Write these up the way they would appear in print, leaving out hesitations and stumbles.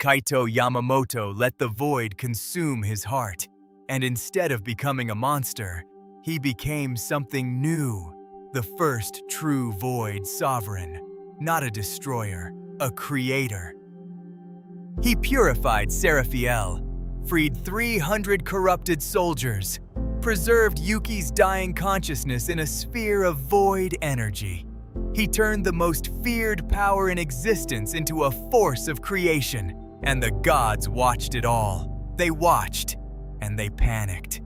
Kaito Yamamoto let the void consume his heart, and instead of becoming a monster, he became something new, the first true void sovereign, not a destroyer, a creator. He purified Seraphiel, freed 300 corrupted soldiers, preserved Yuki's dying consciousness in a sphere of void energy. He turned the most feared power in existence into a force of creation, and the gods watched it all. They watched, and they panicked.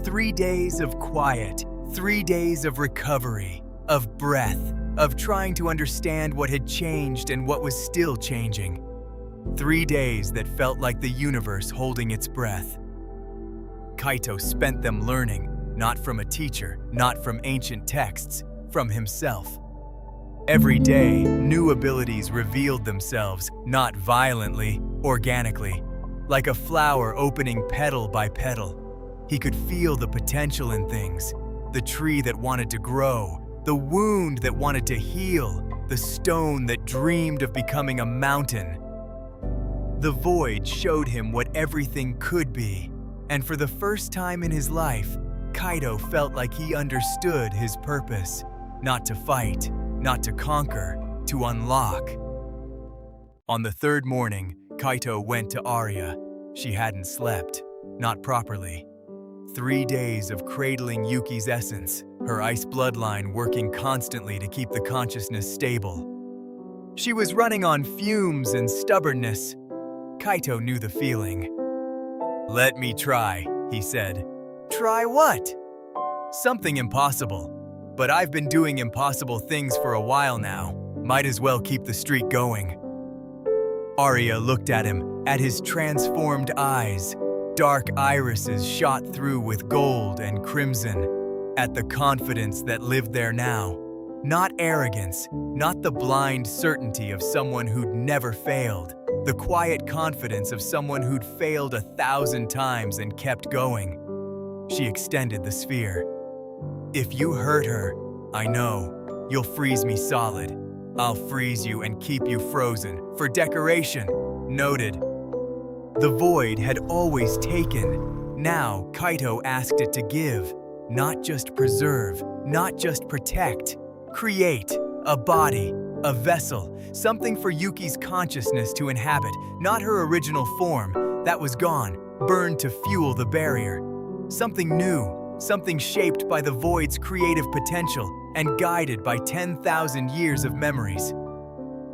3 days of quiet, 3 days of recovery, of breath, of trying to understand what had changed and what was still changing. 3 days that felt like the universe holding its breath. Kaito spent them learning, not from a teacher, not from ancient texts, from himself. Every day, new abilities revealed themselves, not violently, organically. Like a flower opening petal by petal. He could feel the potential in things, the tree that wanted to grow, the wound that wanted to heal, the stone that dreamed of becoming a mountain. The void showed him what everything could be, and for the first time in his life, Kaito felt like he understood his purpose. Not to fight, not to conquer, to unlock. On the third morning, Kaito went to Arya. She hadn't slept, not properly. 3 days of cradling Yuki's essence, her ice bloodline working constantly to keep the consciousness stable. She was running on fumes and stubbornness. Kaito knew the feeling. "Let me try," he said. "Try what?" "Something impossible. But I've been doing impossible things for a while now. Might as well keep the streak going." Arya looked at him, at his transformed eyes. Dark irises shot through with gold and crimson, at the confidence that lived there now. Not arrogance, not the blind certainty of someone who'd never failed, the quiet confidence of someone who'd failed 1,000 times and kept going. She extended the sphere. "If you hurt her, I know, you'll freeze me solid. I'll freeze you and keep you frozen, for decoration." Noted. The void had always taken. Now Kaito asked it to give, not just preserve, not just protect. Create, a body, a vessel, something for Yuki's consciousness to inhabit, not her original form, that was gone, burned to fuel the barrier. Something new. Something shaped by the void's creative potential and guided by 10,000 years of memories.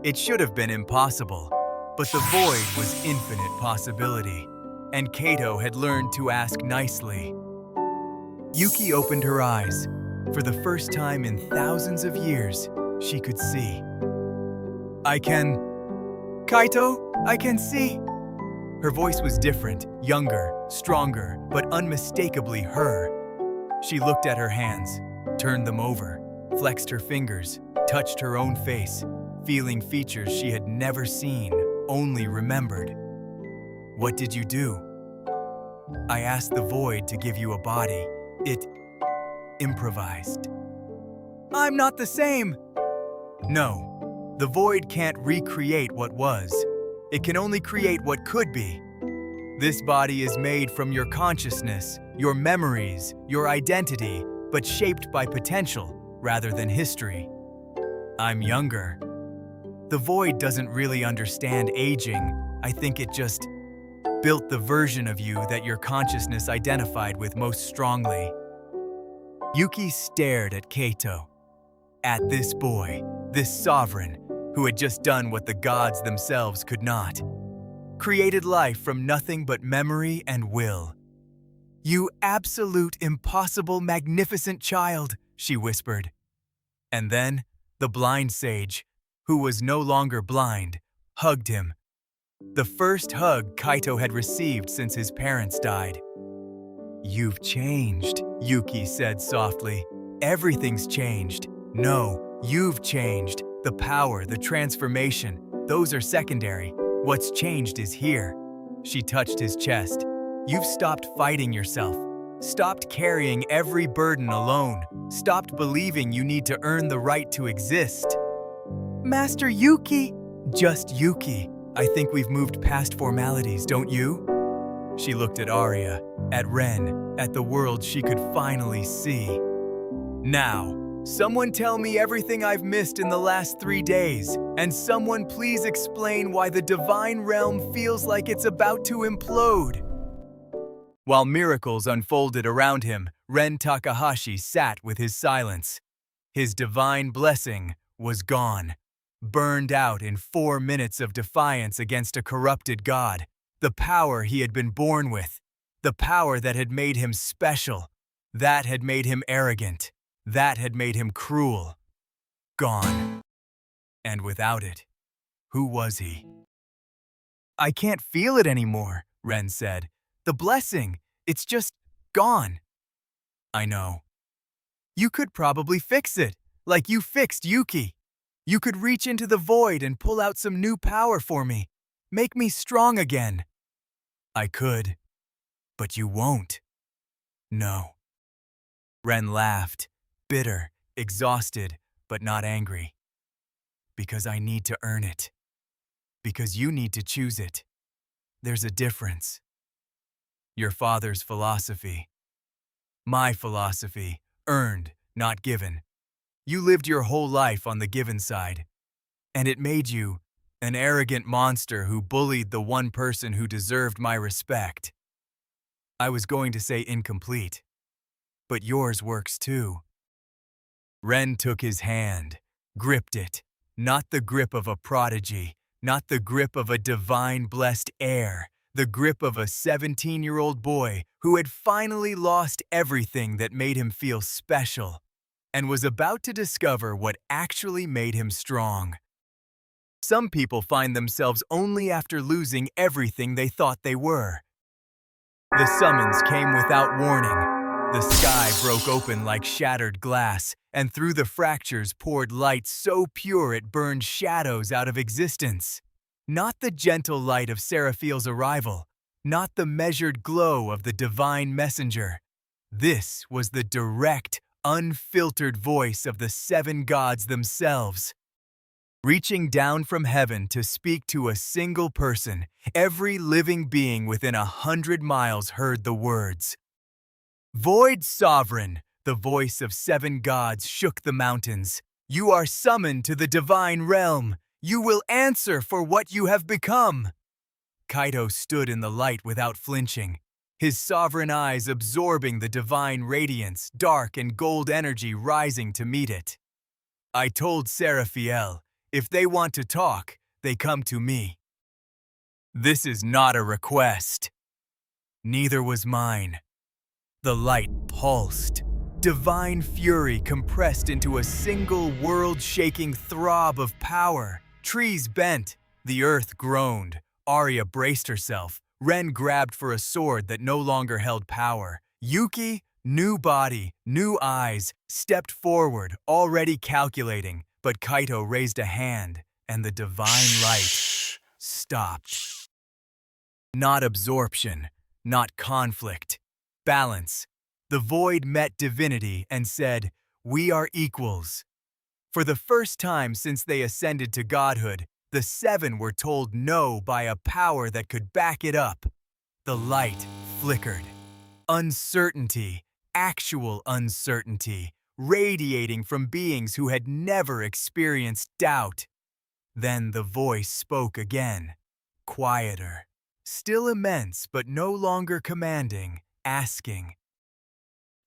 It should have been impossible, but the void was infinite possibility, and Kaito had learned to ask nicely. Yuki opened her eyes. For the first time in thousands of years, she could see. Kaito, I can see." Her voice was different, younger, stronger, but unmistakably her. She looked at her hands, turned them over, flexed her fingers, touched her own face, feeling features she had never seen, only remembered. "What did you do?" "I asked the void to give you a body. It improvised." "I'm not the same." "No, the void can't recreate what was. It can only create what could be. This body is made from your consciousness, your memories, your identity, but shaped by potential rather than history. I'm younger. The void doesn't really understand aging. I think it just built the version of you that your consciousness identified with most strongly." Yuki stared at Kaito, at this boy, this sovereign, who had just done what the gods themselves could not. Created life from nothing but memory and will. "You absolute, impossible, magnificent child," she whispered. And then, the blind sage, who was no longer blind, hugged him. The first hug Kaito had received since his parents died. "You've changed," Yuki said softly. "Everything's changed. No, you've changed. The power, the transformation, those are secondary. What's changed is here." She touched his chest. "You've stopped fighting yourself. Stopped carrying every burden alone. Stopped believing you need to earn the right to exist." "Master Yuki!" "Just Yuki," I think we've moved past formalities, don't you? She looked at Arya, at Ren, at the world she could finally see. Now, someone tell me everything I've missed in the last 3 days, and someone please explain why the divine realm feels like it's about to implode. While miracles unfolded around him, Ren Takahashi sat with his silence. His divine blessing was gone, burned out in 4 minutes of defiance against a corrupted god. The power he had been born with, the power that had made him special, that had made him arrogant, that had made him cruel. Gone. And without it, who was he? I can't feel it anymore, Ren said. The blessing, it's just gone. I know. You could probably fix it, like you fixed Yuki. You could reach into the void and pull out some new power for me. Make me strong again. I could, but you won't. No. Ren laughed, bitter, exhausted, but not angry. Because I need to earn it. Because you need to choose it. There's a difference. Your father's philosophy. My philosophy, earned, not given. You lived your whole life on the given side. And it made you an arrogant monster who bullied the one person who deserved my respect. I was going to say incomplete. But yours works too. Ren took his hand, gripped it, not the grip of a prodigy, not the grip of a divine-blessed heir, the grip of a 17-year-old boy who had finally lost everything that made him feel special and was about to discover what actually made him strong. Some people find themselves only after losing everything they thought they were. The summons came without warning. The sky broke open like shattered glass, and through the fractures poured light so pure it burned shadows out of existence. Not the gentle light of Seraphiel's arrival, not the measured glow of the divine messenger. This was the direct, unfiltered voice of the 7 gods themselves. Reaching down from heaven to speak to a single person, every living being within 100 miles heard the words. Void Sovereign, the voice of 7 gods shook the mountains. You are summoned to the divine realm. You will answer for what you have become. Kaito stood in the light without flinching, his sovereign eyes absorbing the divine radiance, dark and gold energy rising to meet it. I told Seraphiel, if they want to talk, they come to me. This is not a request. Neither was mine. The light pulsed. Divine fury compressed into a single world-shaking throb of power. Trees bent. The earth groaned. Arya braced herself. Ren grabbed for a sword that no longer held power. Yuki, new body, new eyes, stepped forward, already calculating. But Kaito raised a hand, and the divine light stopped. Not absorption, not conflict. Balance. The void met divinity and said, we are equals. For the first time since they ascended to godhood, the 7 were told no by a power that could back it up. The light flickered. Uncertainty, actual uncertainty, radiating from beings who had never experienced doubt. Then the voice spoke again, quieter, still immense but no longer commanding, asking.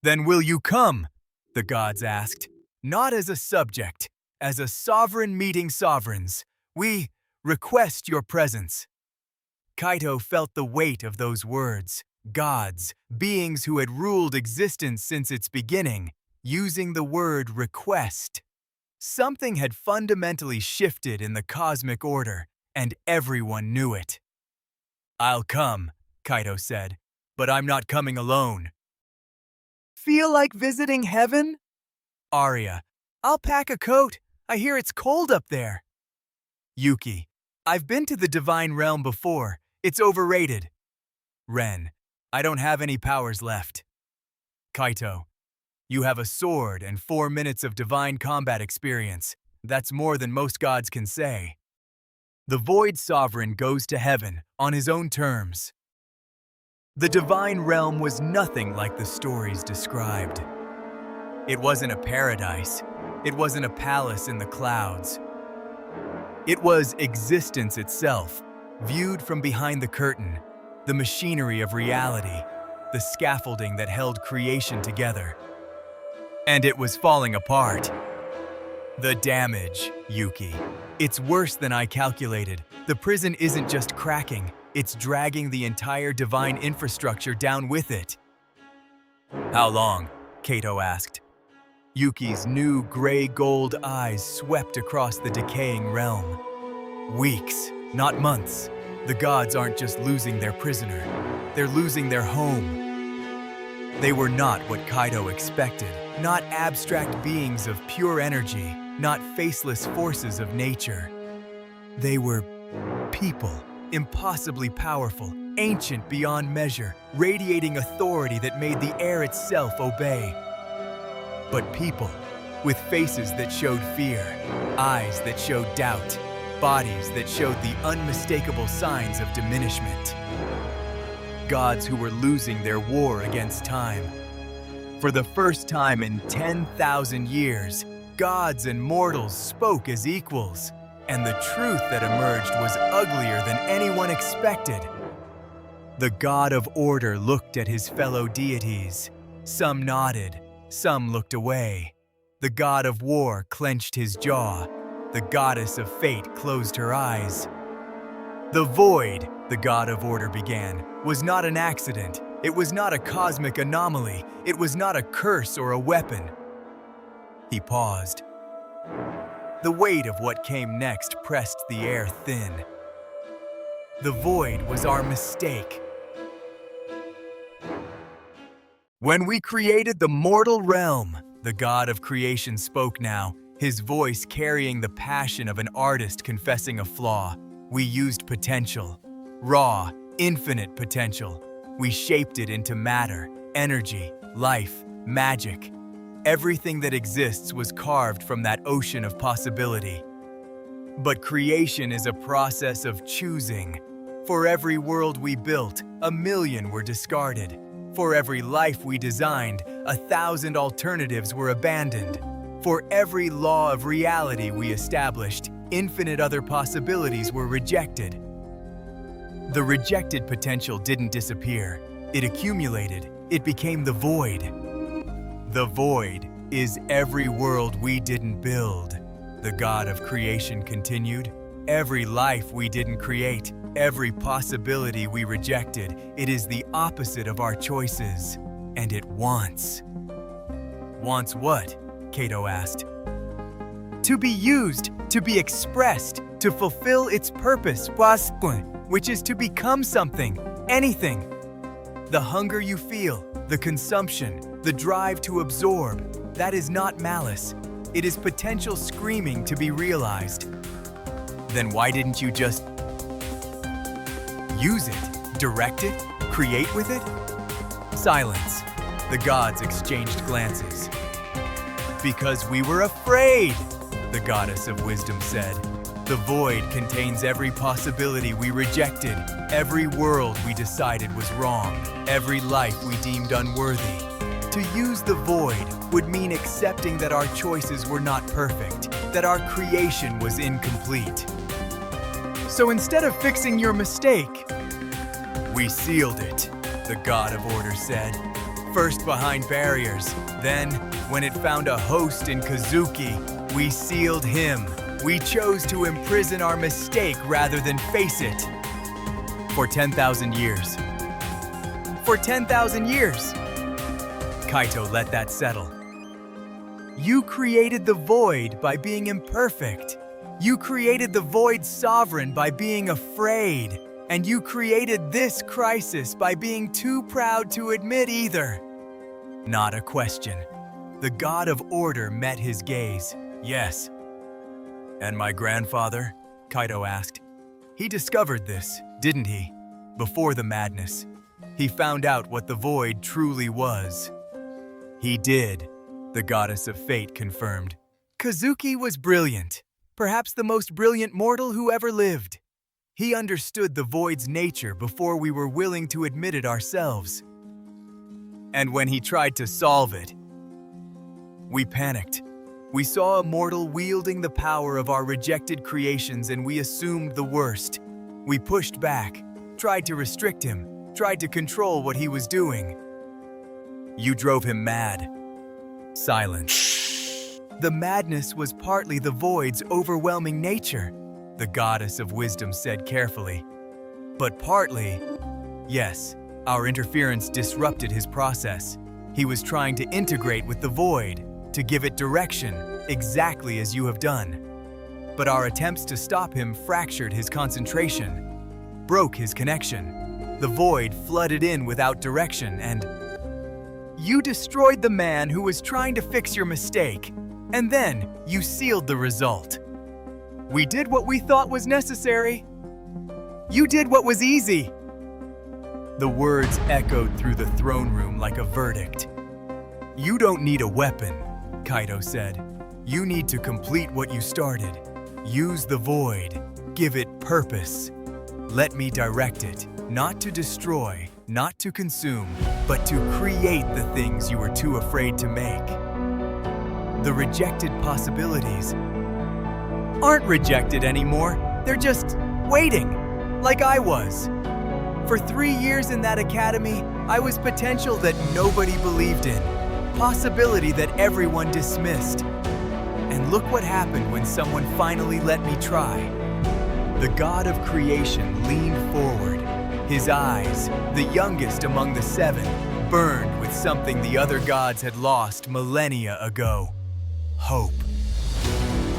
Then will you come? The gods asked, not as a subject, as a sovereign meeting sovereigns. We request your presence. Kaito felt the weight of those words. Gods, beings who had ruled existence since its beginning, using the word request. Something had fundamentally shifted in the cosmic order, and everyone knew it. I'll come, Kaito said, but I'm not coming alone. Feel like visiting heaven? Arya, I'll pack a coat. I hear it's cold up there. Yuki, I've been to the divine realm before. It's overrated. Ren, I don't have any powers left. Kaito, you have a sword and 4 minutes of divine combat experience. That's more than most gods can say. The Void Sovereign goes to heaven on his own terms. The divine realm was nothing like the stories described. It wasn't a paradise. It wasn't a palace in the clouds. It was existence itself, viewed from behind the curtain, the machinery of reality, the scaffolding that held creation together. And it was falling apart. The damage, Yuki. It's worse than I calculated. The prison isn't just cracking, it's dragging the entire divine infrastructure down with it. How long? Kaito asked. Yuki's new gray-gold eyes swept across the decaying realm. Weeks, not months. The gods aren't just losing their prisoner, they're losing their home. They were not what Kaito expected, not abstract beings of pure energy, not faceless forces of nature. They were people, impossibly powerful, ancient beyond measure, radiating authority that made the air itself obey. But people, with faces that showed fear, eyes that showed doubt, bodies that showed the unmistakable signs of diminishment. Gods who were losing their war against time. For the first time in 10,000 years, gods and mortals spoke as equals, and the truth that emerged was uglier than anyone expected. The god of order looked at his fellow deities. Some nodded, some looked away. The god of war clenched his jaw. The goddess of fate closed her eyes. The void, the god of order began, was not an accident. It was not a cosmic anomaly. It was not a curse or a weapon. He paused. The weight of what came next pressed the air thin. The void was our mistake. When we created the mortal realm, the god of creation spoke now, his voice carrying the passion of an artist confessing a flaw. We used potential, raw, infinite potential. We shaped it into matter, energy, life, magic. Everything that exists was carved from that ocean of possibility. But creation is a process of choosing. For every world we built, 1,000,000 were discarded. For every life we designed, 1,000 alternatives were abandoned. For every law of reality we established, infinite other possibilities were rejected. The rejected potential didn't disappear. It accumulated. It became the void. The void is every world we didn't build. The god of creation continued. Every life we didn't create, every possibility we rejected, it is the opposite of our choices. And it wants. Wants what? Kaito asked. To be used, to be expressed, to fulfill its purpose, which is to become something, anything. The hunger you feel, the consumption, the drive to absorb, that is not malice. It is potential screaming to be realized. Then why didn't you just use it, direct it, create with it? Silence. The gods exchanged glances. Because we were afraid, the goddess of wisdom said. The void contains every possibility we rejected, every world we decided was wrong, every life we deemed unworthy. To use the void would mean accepting that our choices were not perfect, that our creation was incomplete. So instead of fixing your mistake, we sealed it, the god of order said. First behind barriers, then, when it found a host in Kazuki, we sealed him. We chose to imprison our mistake rather than face it. For 10,000 years. For 10,000 years. Kaito let that settle. You created the void by being imperfect. You created the void sovereign by being afraid. And you created this crisis by being too proud to admit either. Not a question. The god of order met his gaze. Yes. And my grandfather? Kaito asked. He discovered this, didn't he? Before the madness. He found out what the void truly was. He did, the goddess of fate confirmed. Kazuki was brilliant. perhaps the most brilliant mortal who ever lived. He understood the void's nature before we were willing to admit it ourselves. And when he tried to solve it, we panicked. We saw a mortal wielding the power of our rejected creations and we assumed the worst. We pushed back, tried to restrict him, tried to control what he was doing. You drove him mad. Silence. The madness was partly the void's overwhelming nature, the goddess of wisdom said carefully. But partly, yes, our interference disrupted his process. He was trying to integrate with the void, to give it direction, exactly as you have done. But our attempts to stop him fractured his concentration, broke his connection. The void flooded in without direction and you destroyed the man who was trying to fix your mistake, and then you sealed the result. We did what we thought was necessary. You did what was easy. The words echoed through the throne room like a verdict. You don't need a weapon, Kaito said. You need to complete what you started. Use the void. Give it purpose. Let me direct it, not to destroy, not to consume, but to create the things you were too afraid to make. The rejected possibilities aren't rejected anymore. They're just waiting, like I was. For 3 years in that academy, I was potential that nobody believed in, possibility that everyone dismissed. And look what happened when someone finally let me try. The god of creation leaned forward. His eyes, the youngest among the 7, burned with something the other gods had lost millennia ago. Hope.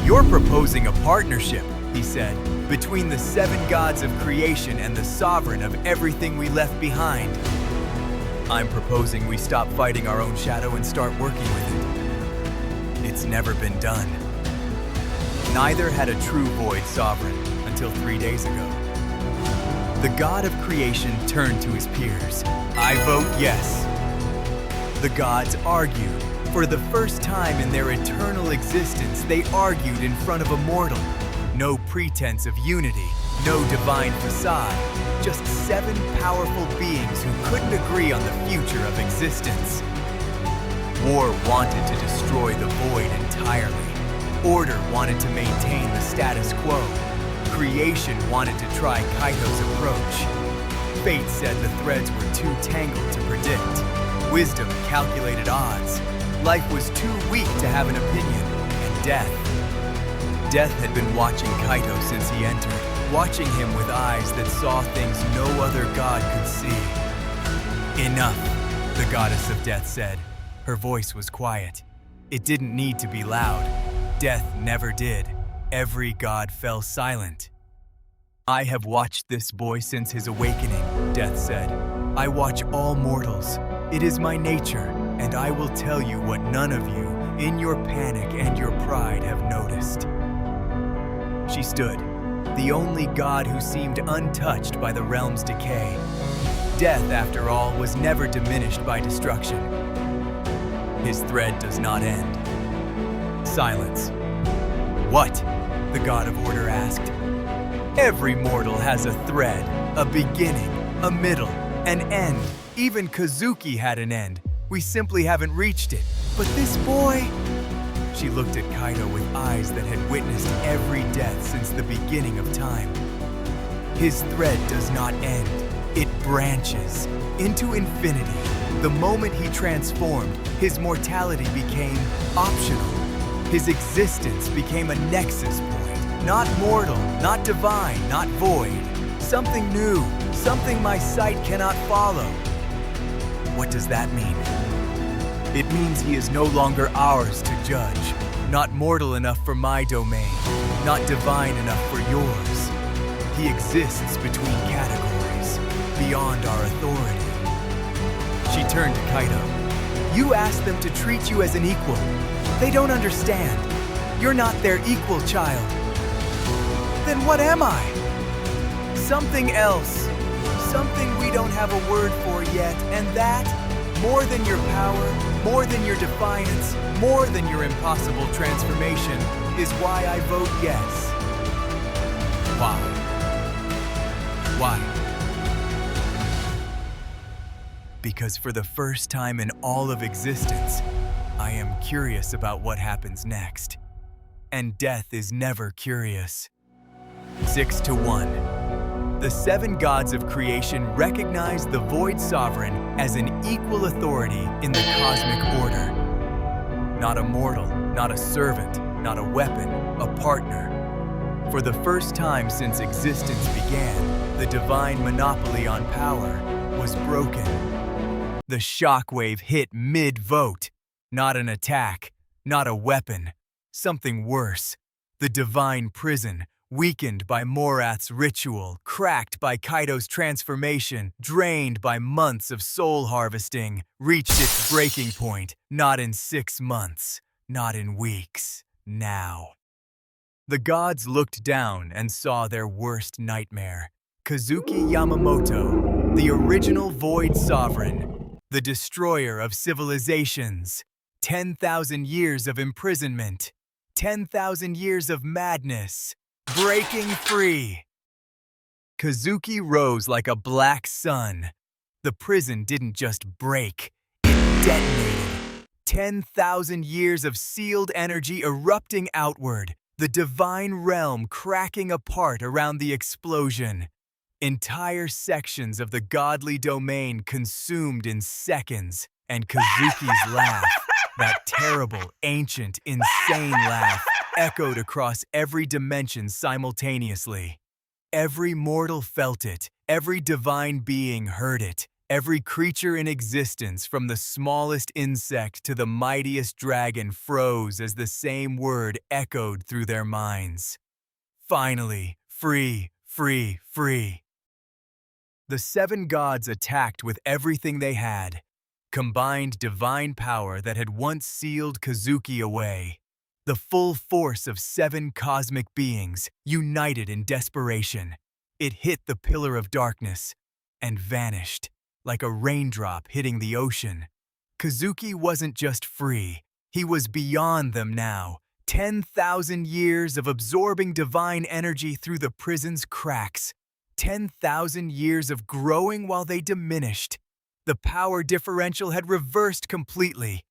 You're proposing a partnership, he said, between the 7 gods of creation and the sovereign of everything we left behind. I'm proposing we stop fighting our own shadow and start working with it. It's never been done. Neither had a true void sovereign until 3 days ago. The god of creation turned to his peers. I vote yes. The gods argued. For the first time in their eternal existence, they argued in front of a mortal. No pretense of unity, no divine facade, just 7 powerful beings who couldn't agree on the future of existence. War wanted to destroy the void entirely. Order wanted to maintain the status quo. Creation wanted to try Kaito's approach. Fate said the threads were too tangled to predict. Wisdom calculated odds. Life was too weak to have an opinion. And Death had been watching Kaito since he entered, watching him with eyes that saw things no other god could see. Enough, the goddess of death said. Her voice was quiet. It didn't need to be loud. Death never did. Every god fell silent. I have watched this boy since his awakening, Death said. I watch all mortals. It is my nature, and I will tell you what none of you, in your panic and your pride, have noticed. She stood, the only god who seemed untouched by the realm's decay. Death, after all, was never diminished by destruction. His thread does not end. Silence. What? The god of order asked. Every mortal has a thread, a beginning, a middle, an end. Even Kazuki had an end. We simply haven't reached it. But this boy... She looked at Kaito with eyes that had witnessed every death since the beginning of time. His thread does not end. It branches into infinity. The moment he transformed, his mortality became optional. His existence became a nexus point. Not mortal, not divine, not void. Something new, something my sight cannot follow. What does that mean? It means he is no longer ours to judge. Not mortal enough for my domain, not divine enough for yours. He exists between categories, beyond our authority. She turned to Kaito. You asked them to treat you as an equal. They don't understand. You're not their equal, child. Then what am I? Something else. Something we don't have a word for yet, and that More than your power, more than your defiance, more than your impossible transformation is why I vote yes. Why? Why? Because for the first time in all of existence, I am curious about what happens next. And death is never curious. 6-1. The seven gods of creation recognize the Void Sovereign as an equal authority in the cosmic order. Not a mortal, not a servant, not a weapon, a partner. For the first time since existence began, the divine monopoly on power was broken. The shockwave hit mid-vote. Not an attack, not a weapon. Something worse. The divine prison, weakened by Morath's ritual, cracked by Kaito's transformation, drained by months of soul harvesting, reached its breaking point, not in 6 months, not in weeks, now. The gods looked down and saw their worst nightmare. Kazuki Yamamoto, the original Void Sovereign, the destroyer of civilizations. 10,000 years of imprisonment, 10,000 years of madness, breaking free. Kazuki rose like a black sun. The prison didn't just break, it detonated. 10,000 years of sealed energy erupting outward, the divine realm cracking apart around the explosion. Entire sections of the godly domain consumed in seconds, and Kazuki's laugh, that terrible, ancient, insane laugh, echoed across every dimension simultaneously. Every mortal felt it, every divine being heard it, every creature in existence from the smallest insect to the mightiest dragon froze as the same word echoed through their minds. Finally, free, free, free. The seven gods attacked with everything they had. Combined divine power that had once sealed Kazuki away. The full force of 7 cosmic beings, united in desperation. It hit the pillar of darkness and vanished, like a raindrop hitting the ocean. Kazuki wasn't just free, he was beyond them now. 10,000 years of absorbing divine energy through the prison's cracks. 10,000 years of growing while they diminished. The power differential had reversed completely.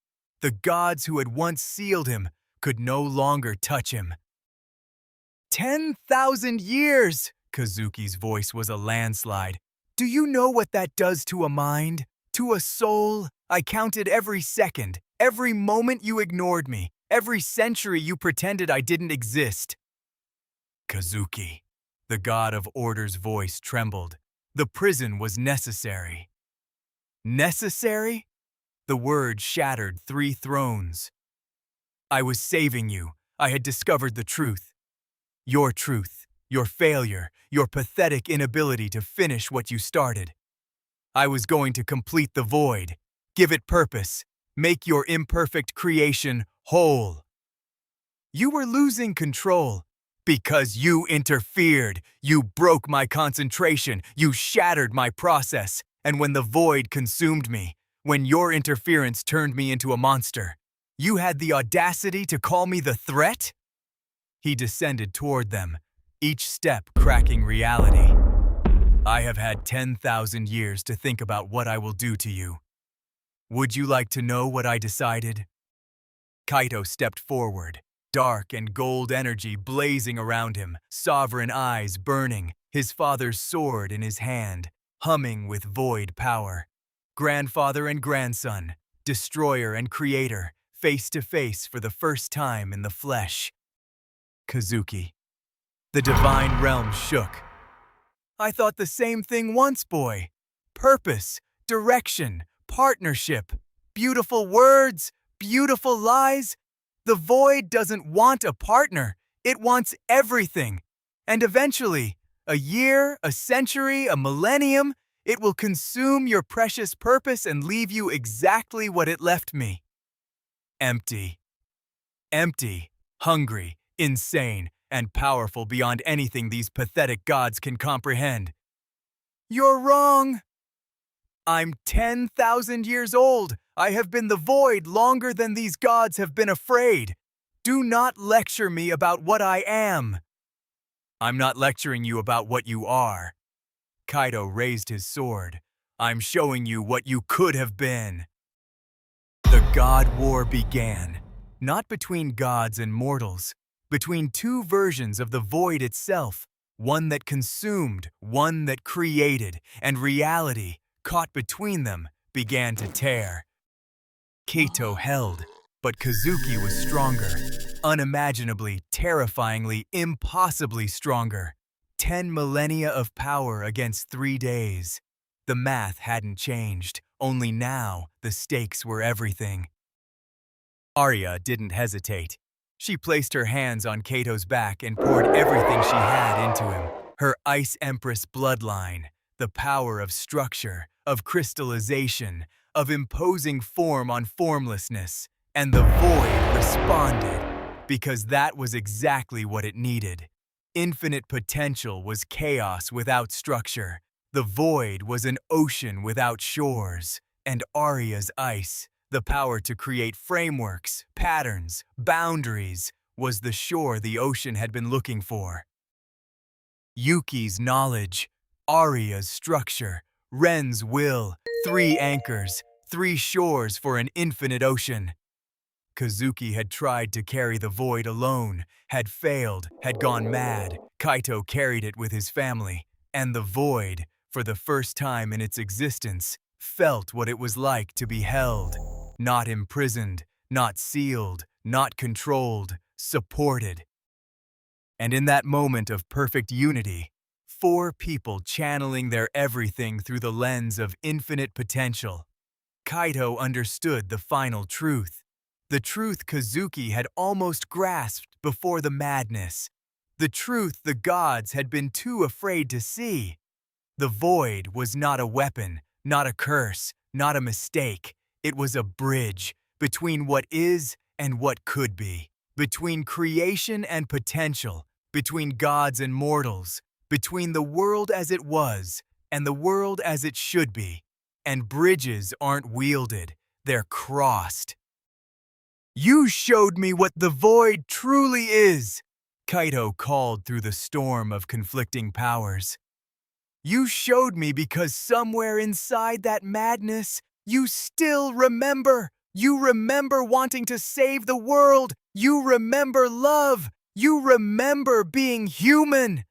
The gods who had once sealed him could no longer touch him. 10,000 years! Kazuki's voice was a landslide. Do you know what that does to a mind? To a soul? I counted every second, every moment you ignored me, every century you pretended I didn't exist. Kazuki, the god of order's voice trembled. The prison was necessary. Necessary? The word shattered 3 thrones. I was saving you. I had discovered the truth. Your truth, your failure, your pathetic inability to finish what you started. I was going to complete the void, give it purpose, make your imperfect creation whole. You were losing control because you interfered. You broke my concentration. You shattered my process. And when the void consumed me, when your interference turned me into a monster, you had the audacity to call me the threat? He descended toward them, each step cracking reality. I have had 10,000 years to think about what I will do to you. Would you like to know what I decided? Kaito stepped forward, dark and gold energy blazing around him, sovereign eyes burning, his father's sword in his hand, humming with void power. Grandfather and grandson, destroyer and creator, face to face for the first time in the flesh. Kazuki. The divine realm shook. I thought the same thing once, boy. Purpose, direction, partnership, beautiful words, beautiful lies. The void doesn't want a partner. It wants everything. And eventually, a year, a century, a millennium, it will consume your precious purpose and leave you exactly what it left me. Empty. Empty, hungry, insane, and powerful beyond anything these pathetic gods can comprehend. You're wrong. I'm 10,000 years old. I have been the void longer than these gods have been afraid. Do not lecture me about what I am. I'm not lecturing you about what you are. Kaito raised his sword. I'm showing you what you could have been. The God War began, not between gods and mortals, between two versions of the void itself, one that consumed, one that created, and reality, caught between them, began to tear. Kaito held, but Kazuki was stronger, unimaginably, terrifyingly, impossibly stronger. 10 millennia of power against 3 days. The math hadn't changed, only now the stakes were everything. Arya didn't hesitate. She placed her hands on Kaito's back and poured everything she had into him. Her Ice Empress bloodline, the power of structure, of crystallization, of imposing form on formlessness. And the void responded, because that was exactly what it needed. Infinite potential was chaos without structure. The void was an ocean without shores. And Arya's ice, the power to create frameworks, patterns, boundaries, was the shore the ocean had been looking for. Yuki's knowledge, Arya's structure, Ren's will, 3 anchors, 3 shores for an infinite ocean. Kazuki had tried to carry the void alone, had failed, had gone mad. Kaito carried it with his family, and the void, for the first time in its existence, felt what it was like to be held. Not imprisoned, not sealed, not controlled, supported. And in that moment of perfect unity, 4 people channeling their everything through the lens of infinite potential, Kaito understood the final truth. The truth Kazuki had almost grasped before the madness. The truth the gods had been too afraid to see. The void was not a weapon, not a curse, not a mistake. It was a bridge between what is and what could be, between creation and potential, between gods and mortals, between the world as it was and the world as it should be. And bridges aren't wielded, they're crossed. You showed me what the void truly is, Kaito called through the storm of conflicting powers. You showed me because somewhere inside that madness, you still remember. You remember wanting to save the world. You remember love. You remember being human.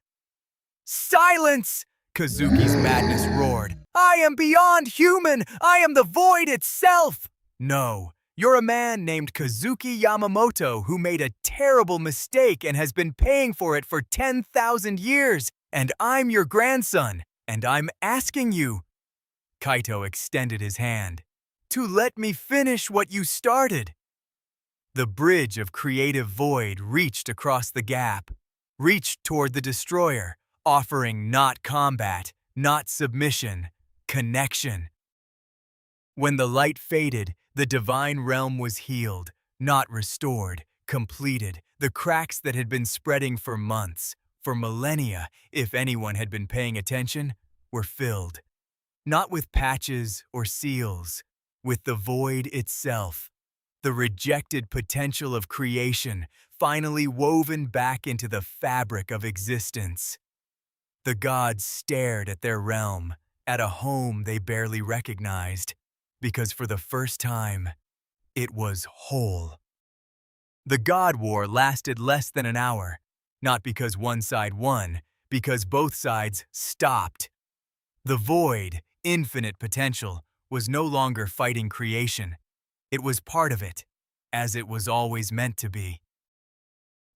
Silence! Kazuki's madness roared. I am beyond human! I am the void itself! No, you're a man named Kazuki Yamamoto who made a terrible mistake and has been paying for it for 10,000 years, and I'm your grandson, and I'm asking you, Kaito extended his hand, to let me finish what you started. The bridge of creative void reached across the gap, reached toward the destroyer, offering not combat, not submission, connection. When the light faded, the divine realm was healed, not restored, completed. The cracks that had been spreading for months, for millennia, if anyone had been paying attention, were filled. Not with patches or seals, with the void itself. The rejected potential of creation, finally woven back into the fabric of existence. The gods stared at their realm, at a home they barely recognized, because for the first time, it was whole. The God War lasted less than an hour, not because one side won, because both sides stopped. The void, infinite potential, was no longer fighting creation. It was part of it, as it was always meant to be.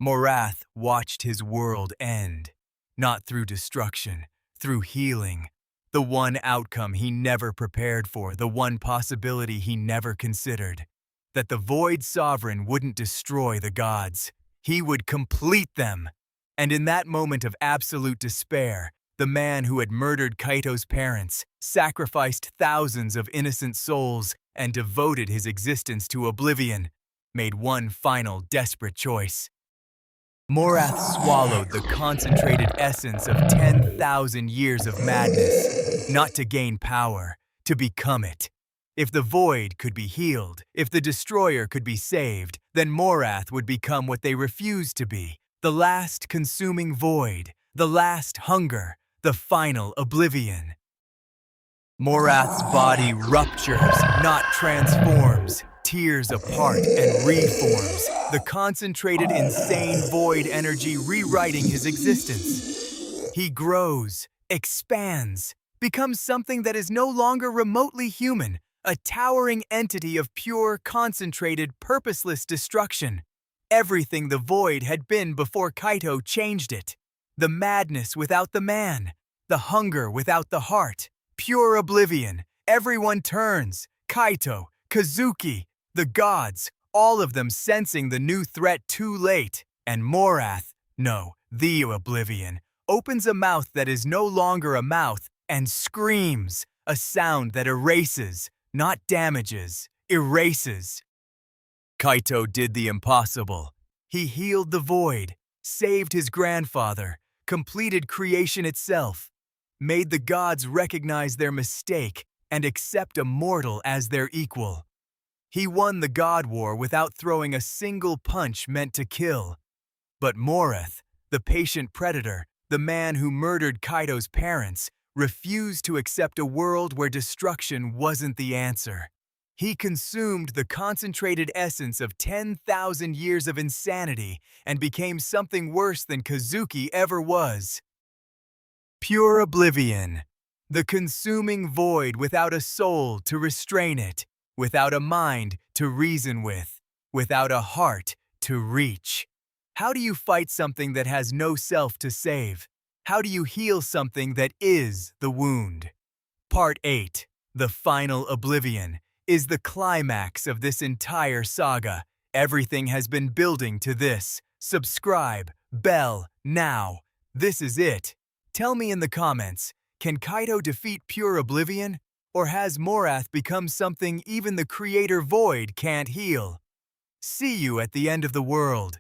Morath watched his world end, not through destruction, through healing. The one outcome he never prepared for, the one possibility he never considered. That the Void Sovereign wouldn't destroy the gods. He would complete them. And in that moment of absolute despair, the man who had murdered Kaito's parents, sacrificed thousands of innocent souls, and devoted his existence to oblivion, made one final desperate choice. Morath swallowed the concentrated essence of 10,000 years of madness, not to gain power, to become it. If the void could be healed, if the destroyer could be saved, then Morath would become what they refused to be, the last consuming void, the last hunger, the final oblivion. Morath's body ruptures, not transforms, tears apart and reforms, the concentrated insane void energy rewriting his existence. He grows, expands, becomes something that is no longer remotely human, a towering entity of pure, concentrated, purposeless destruction. Everything the void had been before Kaito changed it. The madness without the man, the hunger without the heart, pure oblivion. Everyone turns. Kaito, Kazuki, the gods, all of them sensing the new threat too late. And Morath, no, the oblivion, opens a mouth that is no longer a mouth and screams, a sound that erases, not damages, erases. Kaito did the impossible. He healed the void, saved his grandfather, completed creation itself, made the gods recognize their mistake and accept a mortal as their equal. He won the God War without throwing a single punch meant to kill. But Morath, the patient predator, the man who murdered Kaito's parents, refused to accept a world where destruction wasn't the answer. He consumed the concentrated essence of 10,000 years of insanity and became something worse than Kazuki ever was. Pure oblivion, the consuming void without a soul to restrain it, without a mind to reason with, without a heart to reach. How do you fight something that has no self to save? How do you heal something that is the wound? Part 8, The Final Oblivion, is the climax of this entire saga. Everything has been building to this. Subscribe, bell, now. This is it. Tell me in the comments, can Kaito defeat pure oblivion? Or has Morath become something even the creator void can't heal? See you at the end of the world.